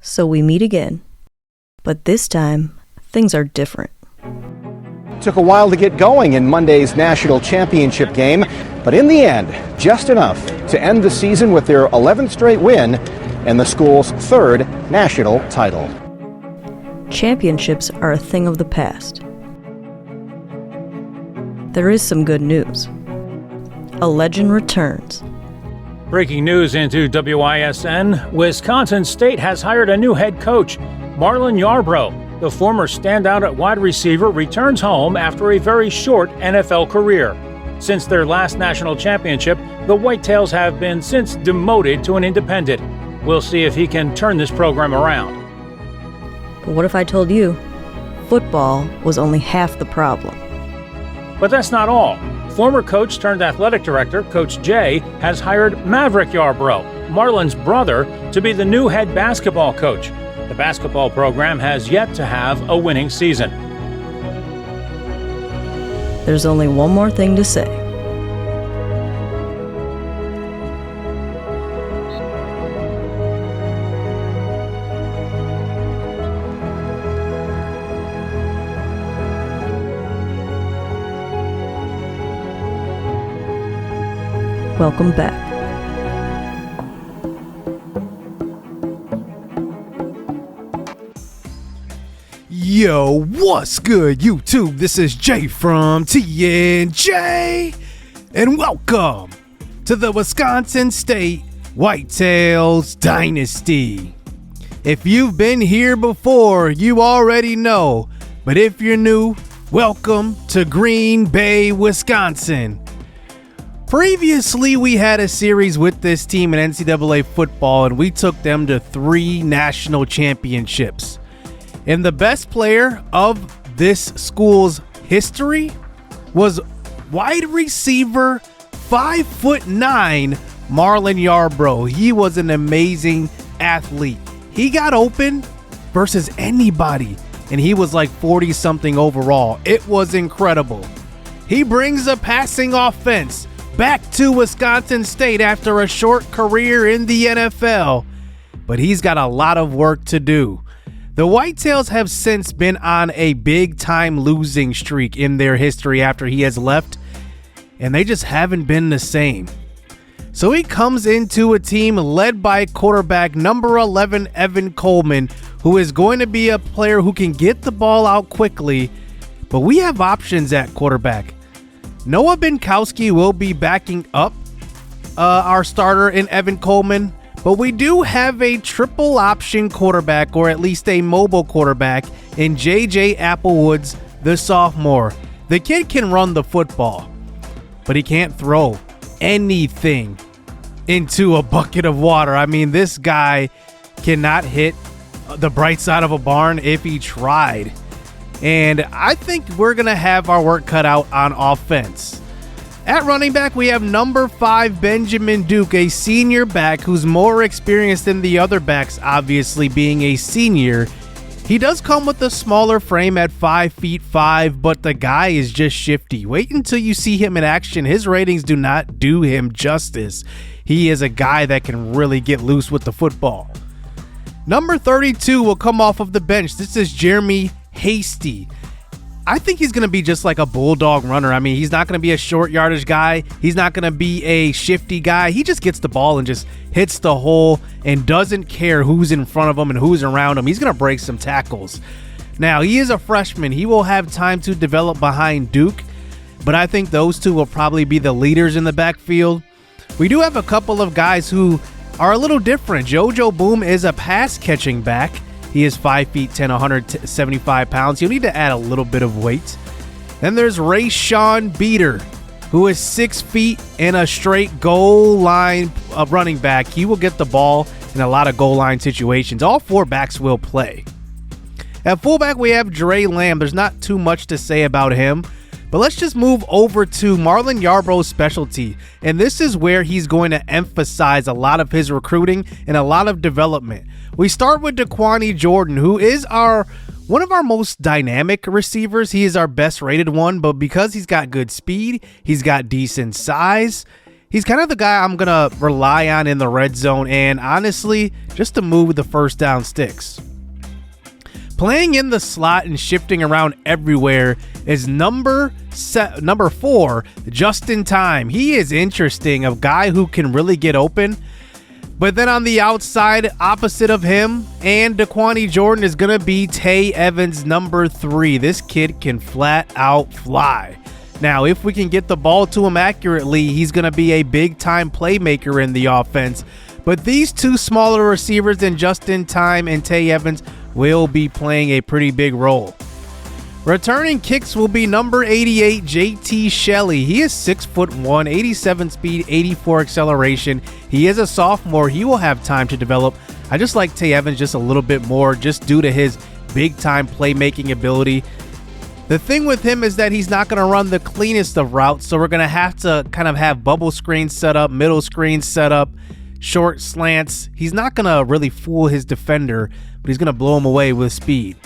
So we meet again. But this time, things are different. Took a while to get going in Monday's national championship game, but in the end, just enough to end the season with their 11th straight win and the school's third national title. Championships are a thing of the past. There is some good news. A legend returns. Breaking news into WISN, Wisconsin State has hired a new head coach. Marlon Yarbrough, the former standout at wide receiver, returns home after a very short NFL career. Since their last national championship, the Whitetails have been since demoted to an independent. We'll see if he can turn this program around. But what if I told you football was only half the problem? But that's not all. Former coach turned athletic director, Coach Jay, has hired Maverick Yarbrough, Marlon's brother, to be the new head basketball coach. The basketball program has yet to have a winning season. There's only one more thing to say. Welcome back. Yo, what's good, YouTube? This is Jay from TNJ, and welcome to the Wisconsin State Whitetails Dynasty. If you've been here before, you already know, but if you're new, welcome to Green Bay, Wisconsin. Previously, we had a series with this team in NCAA football, and we took them to 3 national championships. And the best player of this school's history was wide receiver 5'9" Marlon Yarbrough. He was an amazing athlete. He got open versus anybody, and he was like 40-something overall. It was incredible. He brings a passing offense back to Wisconsin State after a short career in the NFL, but he's got a lot of work to do. The Whitetails have since been on a big-time losing streak in their history after he has left, and they just haven't been the same. So he comes into a team led by quarterback number 11, Evan Coleman, who is going to be a player who can get the ball out quickly, but we have options at quarterback. Noah Binkowski will be backing up our starter in Evan Coleman, but we do have a triple option quarterback, or at least a mobile quarterback, in J.J. Applewoods, the sophomore. The kid can run the football, but he can't throw anything into a bucket of water. I mean, this guy cannot hit the bright side of a barn if he tried. And I think we're going to have our work cut out on offense. At running back, we have number 5, Benjamin Duke, a senior back who's more experienced than the other backs, obviously being a senior. He does come with a smaller frame at 5'5", but the guy is just shifty. Wait until you see him in action. His ratings do not do him justice. He is a guy that can really get loose with the football. Number 32 will come off of the bench. This is Jeremy Hasty. I think he's going to be just like a bulldog runner. I mean, he's not going to be a short yardage guy. He's not going to be a shifty guy. He just gets the ball and just hits the hole and doesn't care who's in front of him and who's around him. He's going to break some tackles. Now, he is a freshman. He will have time to develop behind Duke, but I think those two will probably be the leaders in the backfield. We do have a couple of guys who are a little different. JoJo Boom is a pass-catching back. He is 5'10", 175 pounds. He'll need to add a little bit of weight. Then there's Rayshawn Beater, who is 6 feet and a straight goal line running back. He will get the ball in a lot of goal line situations. All 4 backs will play. At fullback, we have Dre Lamb. There's not too much to say about him, but let's just move over to Marlon Yarbrough's specialty. And this is where he's going to emphasize a lot of his recruiting and a lot of development. We start with Daquani Jordan, who is one of our most dynamic receivers. He is our best rated one, but because he's got good speed, he's got decent size, He's kind of the guy I'm going to rely on in the red zone and honestly, just to move the first down sticks. Playing in the slot and shifting around everywhere is number 4, just in time. He is interesting, a guy who can really get open. But then on the outside, opposite of him and Daquani Jordan is going to be Tay Evans, number 3. This kid can flat out fly. Now, if we can get the ball to him accurately, he's going to be a big-time playmaker in the offense. But these two smaller receivers in Justin Time and Tay Evans will be playing a pretty big role. Returning kicks will be number 88, JT Shelley. He is 6'1", 87 speed, 84 acceleration. He is a sophomore. He will have time to develop. I just like Tay Evans just a little bit more just due to his big-time playmaking ability. The thing with him is that he's not going to run the cleanest of routes, so we're going to have to kind of have bubble screens set up, middle screens set up, short slants. He's not going to really fool his defender, but he's going to blow him away with speed.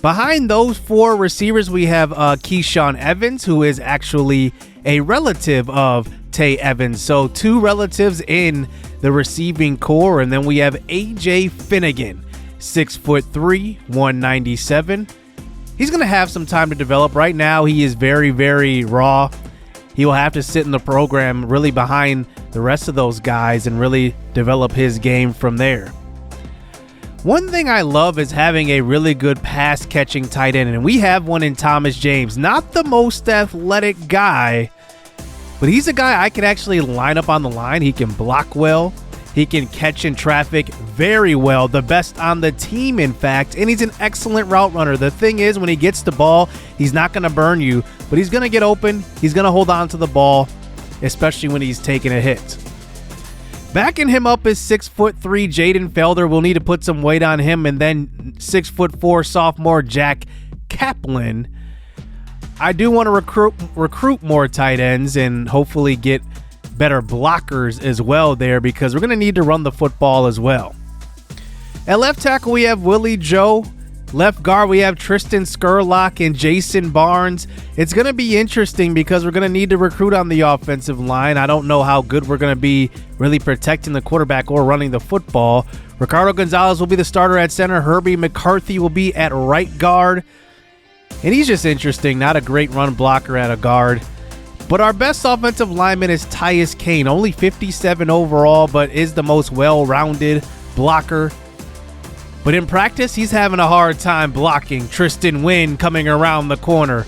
Behind those 4 receivers, we have Keyshawn Evans, who is actually a relative of Tay Evans. So 2 relatives in the receiving core. And then we have AJ Finnegan, 6'3", 197. He's going to have some time to develop. Right now, he is very, very raw. He will have to sit in the program really behind the rest of those guys and really develop his game from there. One thing I love is having a really good pass-catching tight end, and we have one in Thomas James. Not the most athletic guy, but he's a guy I could actually line up on the line. He can block well. He can catch in traffic very well, the best on the team, in fact, and he's an excellent route runner. The thing is, when he gets the ball, he's not going to burn you, but he's going to get open. He's going to hold on to the ball, especially when he's taking a hit. Backing him up is 6'3" Jaden Felder. We'll need to put some weight on him. And then 6'4" sophomore Jack Kaplan. I do want to recruit more tight ends and hopefully get better blockers as well there, because we're going to need to run the football as well. At left tackle, we have Willie Joe. Left guard, we have Tristan Skurlock and Jason Barnes. It's going to be interesting because we're going to need to recruit on the offensive line. I don't know how good we're going to be really protecting the quarterback or running the football. Ricardo Gonzalez will be the starter at center. Herbie McCarthy will be at right guard. And he's just interesting. Not a great run blocker at a guard. But our best offensive lineman is Tyus Kane. Only 57 overall, but is the most well-rounded blocker. But in practice, he's having a hard time blocking Tristan Wynn coming around the corner.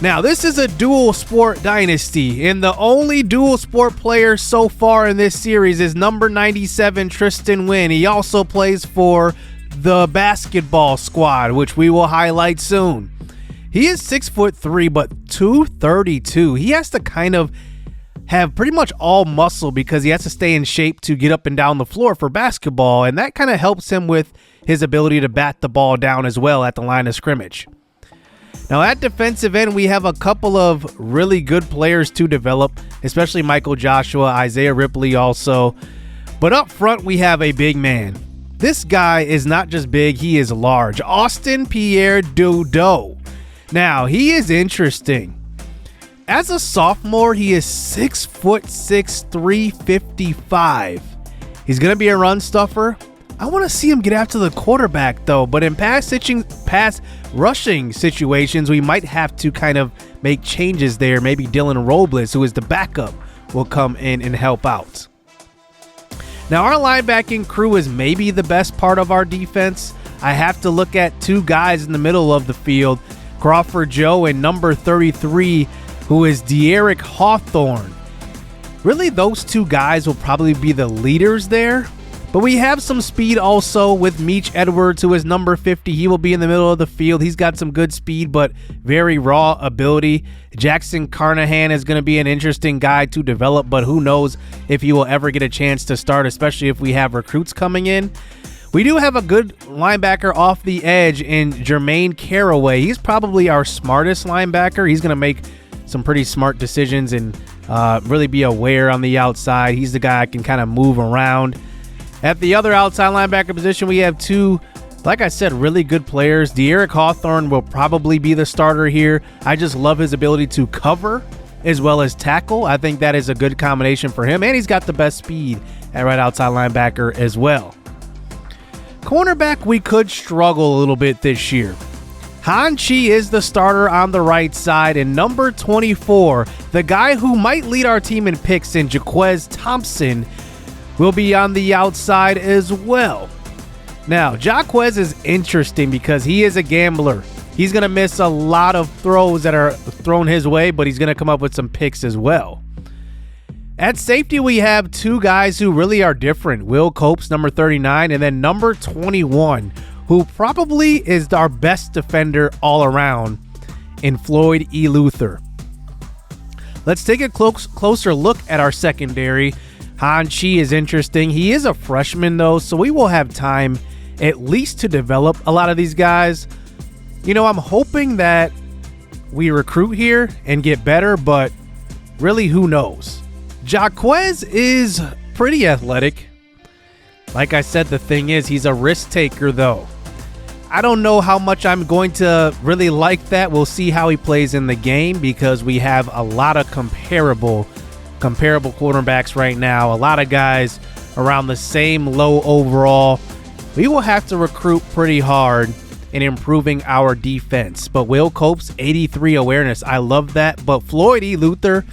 Now, this is a dual sport dynasty, and the only dual sport player so far in this series is number 97, Tristan Wynn. He also plays for the basketball squad, which we will highlight soon. He is 6'3", but 232. He has to kind of have pretty much all muscle because he has to stay in shape to get up and down the floor for basketball, and that kind of helps him with his ability to bat the ball down as well at the line of scrimmage. Now at defensive end, we have a couple of really good players to develop, especially Michael Joshua, Isaiah Ripley also. But up front, we have a big man. This guy is not just big, he is large. Austin Pierre Dodo. Now, he is interesting. As a sophomore, he is 6'6", 355. He's going to be a run stuffer. I want to see him get after the quarterback, though. But in pass rushing situations, we might have to kind of make changes there. Maybe Dylan Robles, who is the backup, will come in and help out. Now, our linebacking crew is maybe the best part of our defense. I have to look at 2 guys in the middle of the field, Crawford Joe and number 33, who is De'Eric Hawthorne. Really, those 2 guys will probably be the leaders there. But we have some speed also with Meech Edwards, who is number 50. He will be in the middle of the field. He's got some good speed, but very raw ability. Jackson Carnahan is going to be an interesting guy to develop, but who knows if he will ever get a chance to start, especially if we have recruits coming in. We do have a good linebacker off the edge in Jermaine Caraway. He's probably our smartest linebacker. He's going to make some pretty smart decisions and really be aware on the outside. He's the guy I can kind of move around. At the other outside linebacker position, we have 2, like I said, really good players. De'Eric Hawthorne will probably be the starter here. I just love his ability to cover as well as tackle. I think that is a good combination for him, and he's got the best speed at right outside linebacker as well. Cornerback, we could struggle a little bit this year. Han Chi is the starter on the right side, and number 24, the guy who might lead our team in picks in Jaquez Thompson, will be on the outside as well. Now, Jaquez is interesting because he is a gambler. He's going to miss a lot of throws that are thrown his way, but he's going to come up with some picks as well. At safety, we have two guys who really are different. Will Copes, number 39, and then number 21, who probably is our best defender all around, in Floyd E. Luther. Let's take a closer look at our secondary. Han Chi is interesting. He is a freshman, though, so we will have time at least to develop a lot of these guys. You know, I'm hoping that we recruit here and get better, but really, who knows? Jaquez is pretty athletic. Like I said, the thing is, he's a risk taker, though. I don't know how much I'm going to really like that. We'll see how he plays in the game because we have a lot of comparable quarterbacks right now. A lot of guys around the same low overall. We will have to recruit pretty hard in improving our defense. But Will Copes, 83 awareness. I love that. But Floyd E. Luther,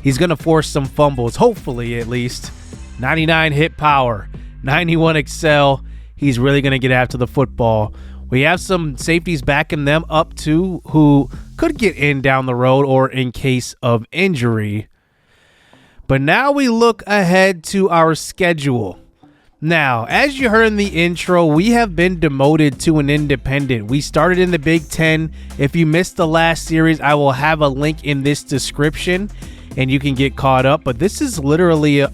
he's going to force some fumbles, hopefully at least. 99 hit power, 91 excel. He's really going to get after the football. We have some safeties backing them up too who could get in down the road or in case of injury. But now we look ahead to our schedule. Now, as you heard in the intro, we have been demoted to an independent. We started in the Big Ten. If you missed the last series, I will have a link in this description and you can get caught up. But this is literally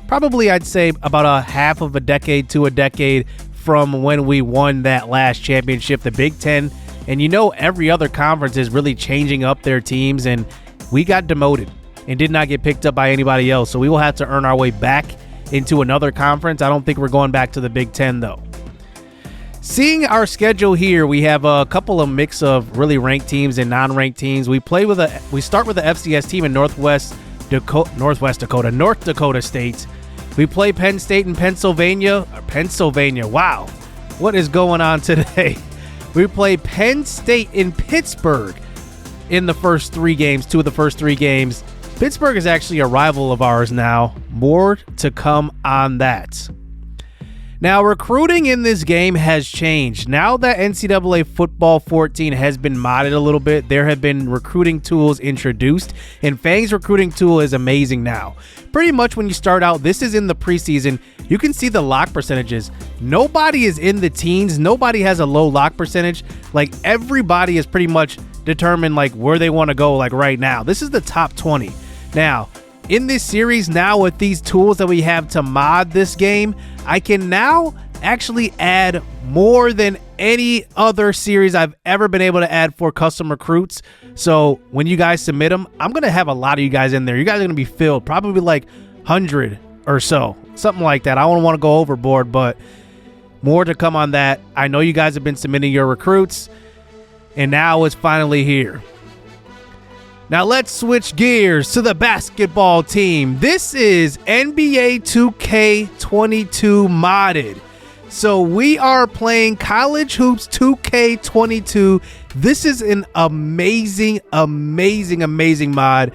probably, I'd say, about a half of a decade to a decade from when we won that last championship, the Big Ten. And you know, every other conference is really changing up their teams, and we got demoted and did not get picked up by anybody else. So we will have to earn our way back into another conference. I don't think we're going back to the Big Ten, though. Seeing our schedule here, we have a couple of mix of really ranked teams and non-ranked teams. We start with a FCS team in North Dakota State. We play Penn State in Pennsylvania. Wow, what is going on today? We play Penn State in Pittsburgh in the first three games, two of the first three games. Pittsburgh is actually a rival of ours now. More to come on that. Now, recruiting in this game has changed. Now that NCAA Football 14 has been modded a little bit, there have been recruiting tools introduced, and Fang's recruiting tool is amazing now. Pretty much when you start out, this is in the preseason, you can see the lock percentages. Nobody is in the teens. Nobody has a low lock percentage. Like, everybody is pretty much determined like where they want to go like right now. This is the top 20. Now, in this series now with these tools that we have to mod this game, I can now actually add more than any other series I've ever been able to add for custom recruits. So when you guys submit them, I'm going to have a lot of you guys in there. You guys are going to be filled, probably like 100 or so, something like that. I don't want to go overboard, but more to come on that. I know you guys have been submitting your recruits, and now it's finally here. Now let's switch gears to the basketball team. This is NBA 2K22 modded. So we are playing College Hoops 2K22. This is an amazing mod.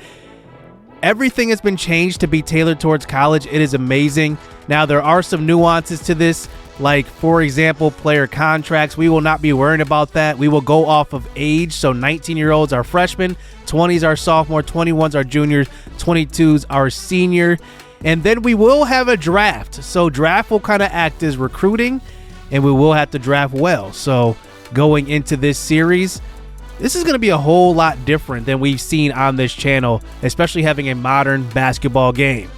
Everything has been changed to be tailored towards college. It is amazing. Now there are some nuances to this. Like, for example, player contracts. We will not be worrying about that. We will go off of age. So 19-year-olds are freshmen, 20s are sophomore, 21s are juniors, 22s are senior. And then we will have a draft. So draft will kind of act as recruiting, and we will have to draft well. So going into this series, this is going to be a whole lot different than we've seen on this channel, especially having a modern basketball game.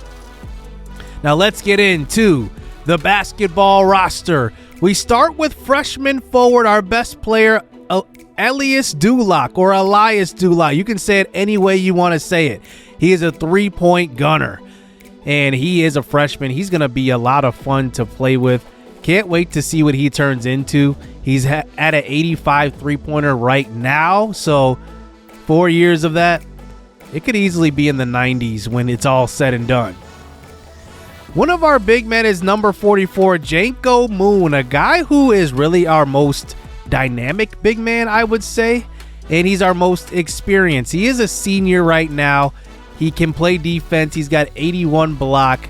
Now let's get into the basketball roster. We start with freshman forward, our best player, Elias Dulock. You can say it any way you want to say it. He is a three-point gunner, and he is a freshman. He's going to be a lot of fun to play with. Can't wait to see what he turns into. He's at an 85 three-pointer right now, so 4 years of that, It could easily be in the 90s when it's all said and done. One of our big men is number 44, Janko Moon, a guy who is really our most dynamic big man, I would say, and he's our most experienced. He is a senior right now. He can play defense. He's got 81 block,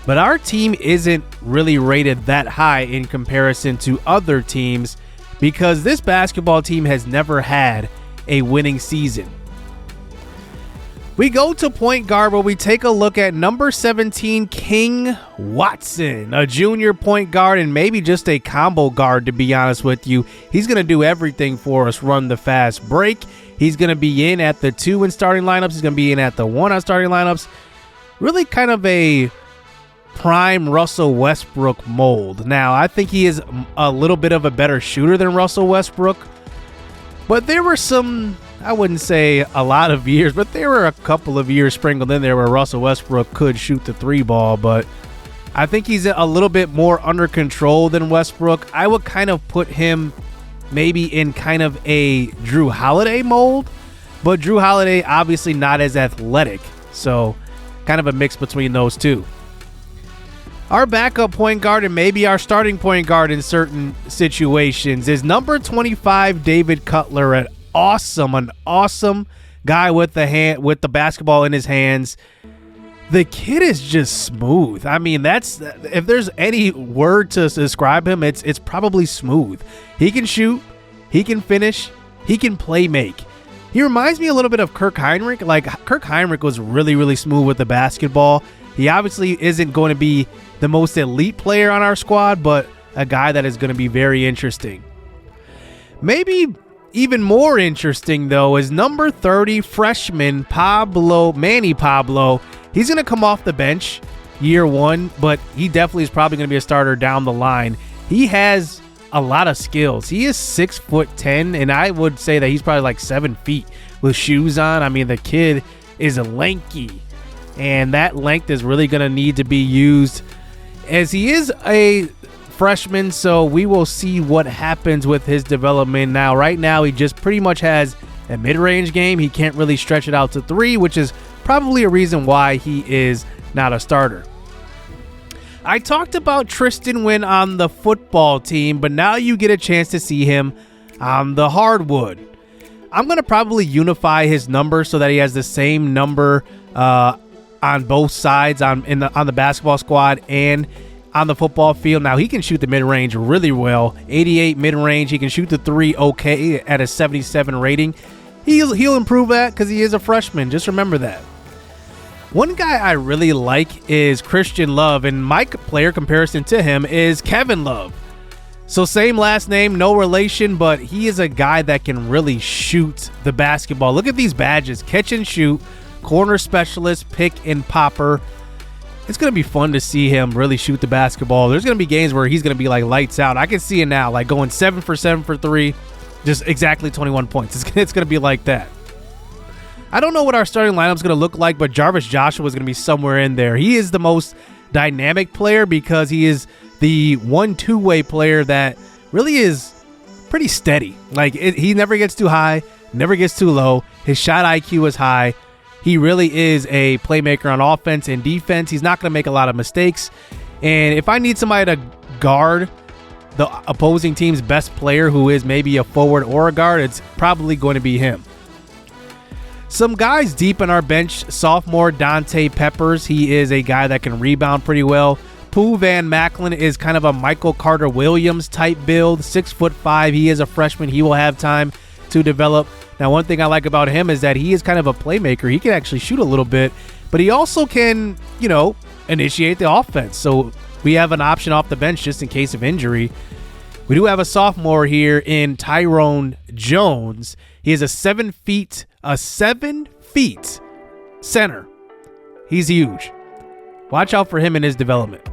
but our team isn't really rated that high in comparison to other teams because this basketball team has never had a winning season. We go to point guard where we take a look at number 17, King Watson, a junior point guard and maybe just a combo guard, to be honest with you. He's going to do everything for us, run the fast break. He's going to be in at the 2 in starting lineups. He's going to be in at the 1 on starting lineups. Really kind of a prime Russell Westbrook mold. Now, I think he is a little bit of a better shooter than Russell Westbrook, but there were some, I wouldn't say a lot of years, but there were a couple of years sprinkled in there where Russell Westbrook could shoot the 3 ball, but I think he's a little bit more under control than Westbrook. I would kind of put him maybe in kind of a Drew Holiday mold, but Drew Holiday obviously not as athletic, so kind of a mix between those two. Our backup point guard and maybe our starting point guard in certain situations is number 25, David Cutler, an awesome guy with the basketball in his hands. The kid is just smooth. I mean, that's, if there's any word to describe him, it's probably smooth. He can shoot, he can finish, he can play make. He reminds me a little bit of Kirk Heinrich. Like, Kirk Heinrich was really smooth with the basketball. He obviously isn't going to be the most elite player on our squad, but a guy that is going to be very interesting. Maybe even more interesting, though, is number 30, freshman Manny Pablo. He's going to come off the bench year 1, but he definitely is probably going to be a starter down the line. He has a lot of skills. He is 6'10", and I would say that he's probably like 7 feet with shoes on. I mean, the kid is lanky, and that length is really going to need to be used as he is a freshman, so we will see what happens with his development. Now, right now, he just pretty much has a mid-range game. He can't really stretch it out to 3, which is probably a reason why he is not a starter. I talked about Tristan Wynn on the football team, but now you get a chance to see him on the hardwood. I'm going to probably unify his number so that he has the same number on both sides, on the basketball squad and on the football field. Now, he can shoot the mid-range really well. 88 mid-range. He can shoot the 3 okay at a 77 rating. He'll improve that because he is a freshman. Just remember that. One guy I really like is Christian Love, and my player comparison to him is Kevin Love. So same last name, no relation, but he is a guy that can really shoot the basketball. Look at these badges: catch and shoot, corner specialist, pick and popper. It's going to be fun to see him really shoot the basketball. There's going to be games where he's going to be like lights out. I can see it now, like going 7 for 7 for 3, just exactly 21 points. It's going to be like that. I don't know what our starting lineup is going to look like, but Jarvis Joshua is going to be somewhere in there. He is the most dynamic player because he is the 1-2-way player that really is pretty steady. Like, he never gets too high, never gets too low. His shot IQ is high. He really is a playmaker on offense and defense. He's not going to make a lot of mistakes. And if I need somebody to guard the opposing team's best player, who is maybe a forward or a guard, it's probably going to be him. Some guys deep in our bench: sophomore Dante Peppers. He is a guy that can rebound pretty well. Pooh Van Macklin is kind of a Michael Carter Williams type build, 6'5". He is a freshman. He will have time to develop. Now, one thing I like about him is that he is kind of a playmaker. He can actually shoot a little bit, but he also can, initiate the offense. So we have an option off the bench just in case of injury. We do have a sophomore here in Tyrone Jones. He is a 7 feet center. He's huge. Watch out for him in his development.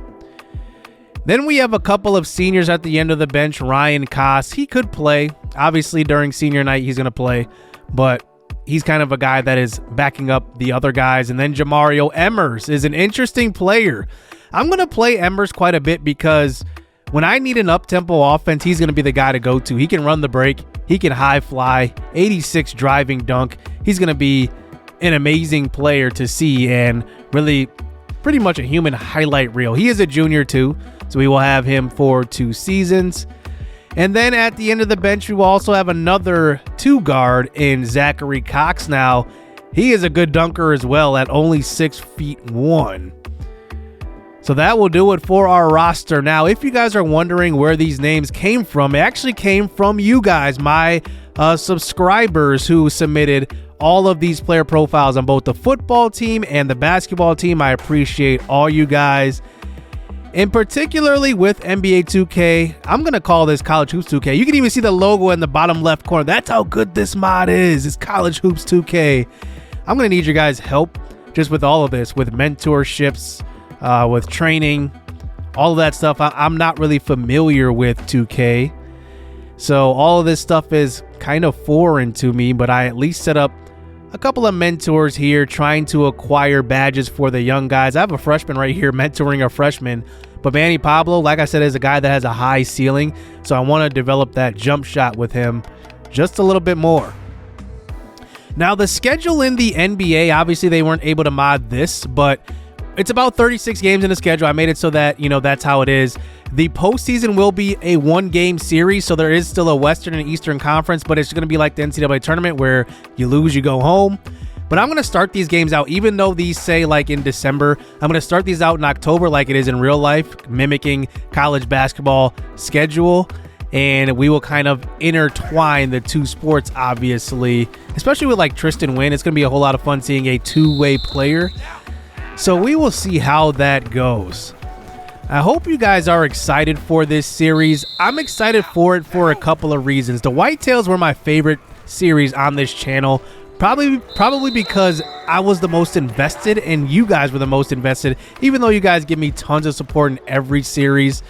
Then we have a couple of seniors at the end of the bench. Ryan Koss, he could play. Obviously, during senior night, he's going to play, but he's kind of a guy that is backing up the other guys. And then Jamario Emmers is an interesting player. I'm going to play Emmers quite a bit because when I need an up-tempo offense, he's going to be the guy to go to. He can run the break. He can high fly, 86 driving dunk. He's going to be an amazing player to see and really pretty much a human highlight reel. He is a junior too, so we will have him for 2 seasons. And then at the end of the bench, we will also have another 2 guard in Zachary Cox. Now, he is a good dunker as well at only 6'1". So that will do it for our roster. Now, if you guys are wondering where these names came from, it actually came from you guys, my subscribers who submitted all of these player profiles on both the football team and the basketball team. I appreciate all you guys. And particularly with NBA 2K, I'm going to call this College Hoops 2K. You can even see the logo in the bottom left corner. That's how good this mod is. It's College Hoops 2K. I'm going to need your guys' help just with all of this, with mentorships, with training, all of that stuff. I'm not really familiar with 2K. So all of this stuff is kind of foreign to me, but I at least set up a couple of mentors here trying to acquire badges for the young guys. I have a freshman right here mentoring a freshman, but Manny Pablo, like I said, is a guy that has a high ceiling, so I want to develop that jump shot with him just a little bit more. Now, the schedule in the NBA, obviously they weren't able to mod this, but it's about 36 games in the schedule. I made it so that, that's how it is. The postseason will be a 1-game series, so there is still a Western and Eastern Conference, but it's going to be like the NCAA tournament where you lose, you go home. But I'm going to start these games out, even though these say like in December, I'm going to start these out in October like it is in real life, mimicking college basketball schedule. And we will kind of intertwine the 2 sports, obviously, especially with like Tristan Wynn. It's going to be a whole lot of fun seeing a 2-way player. So we will see how that goes. I hope you guys are excited for this series. I'm excited for it for a couple of reasons. The Whitetails were my favorite series on this channel, probably because I was the most invested and you guys were the most invested, even though you guys give me tons of support in every series.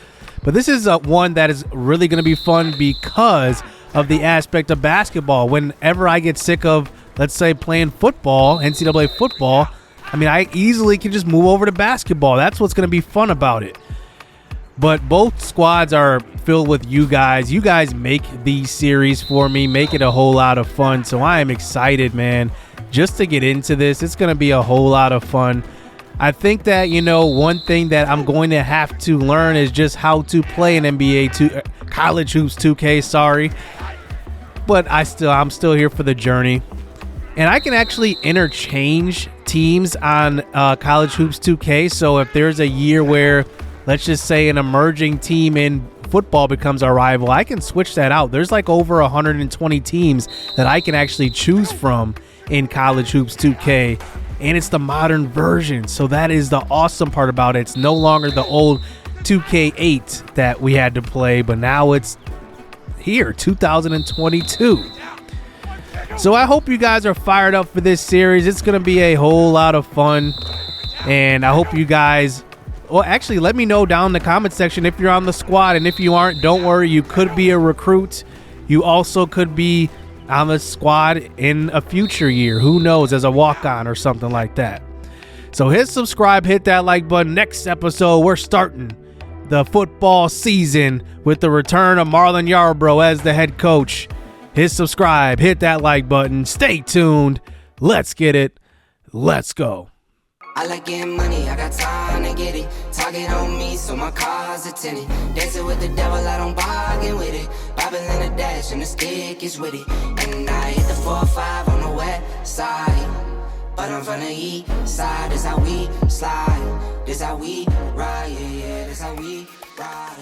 But this is one that is really going to be fun because of the aspect of basketball. Whenever I get sick of, let's say, playing football, NCAA football, I easily can just move over to basketball. That's what's going to be fun about it. But both squads are filled with you guys. You guys make these series for me, make it a whole lot of fun. So I am excited, man, just to get into this. It's going to be a whole lot of fun. I think that, one thing that I'm going to have to learn is just how to play an College Hoops 2K, sorry. But I'm still here for the journey. And I can actually interchange teams on College Hoops 2K. So if there's a year where, let's just say, an emerging team in football becomes our rival, I can switch that out. There's like over 120 teams that I can actually choose from in College Hoops 2K. And it's the modern version. So that is the awesome part about it. It's no longer the old 2K8 that we had to play, but now it's here, 2022. So I hope you guys are fired up for this series. It's going to be a whole lot of fun. And I hope you guys, well, actually, let me know down in the comment section if you're on the squad. And if you aren't, don't worry. You could be a recruit. You also could be on the squad in a future year. Who knows, as a walk-on or something like that. So hit subscribe, hit that like button. Next episode, we're starting the football season with the return of Marlon Yarbrough as the head coach. Hit subscribe, hit that like button. Stay tuned. Let's get it. Let's go. I like getting money, I got time to get it. Target on me, so my car's a tenant. Dancing with the devil, I don't bargain with it. Bobbing in a dash, and the stick is with it. And I hit the 4-5 on the west side. But I'm from the east side, this how we slide. This how we ride, yeah, this how we ride.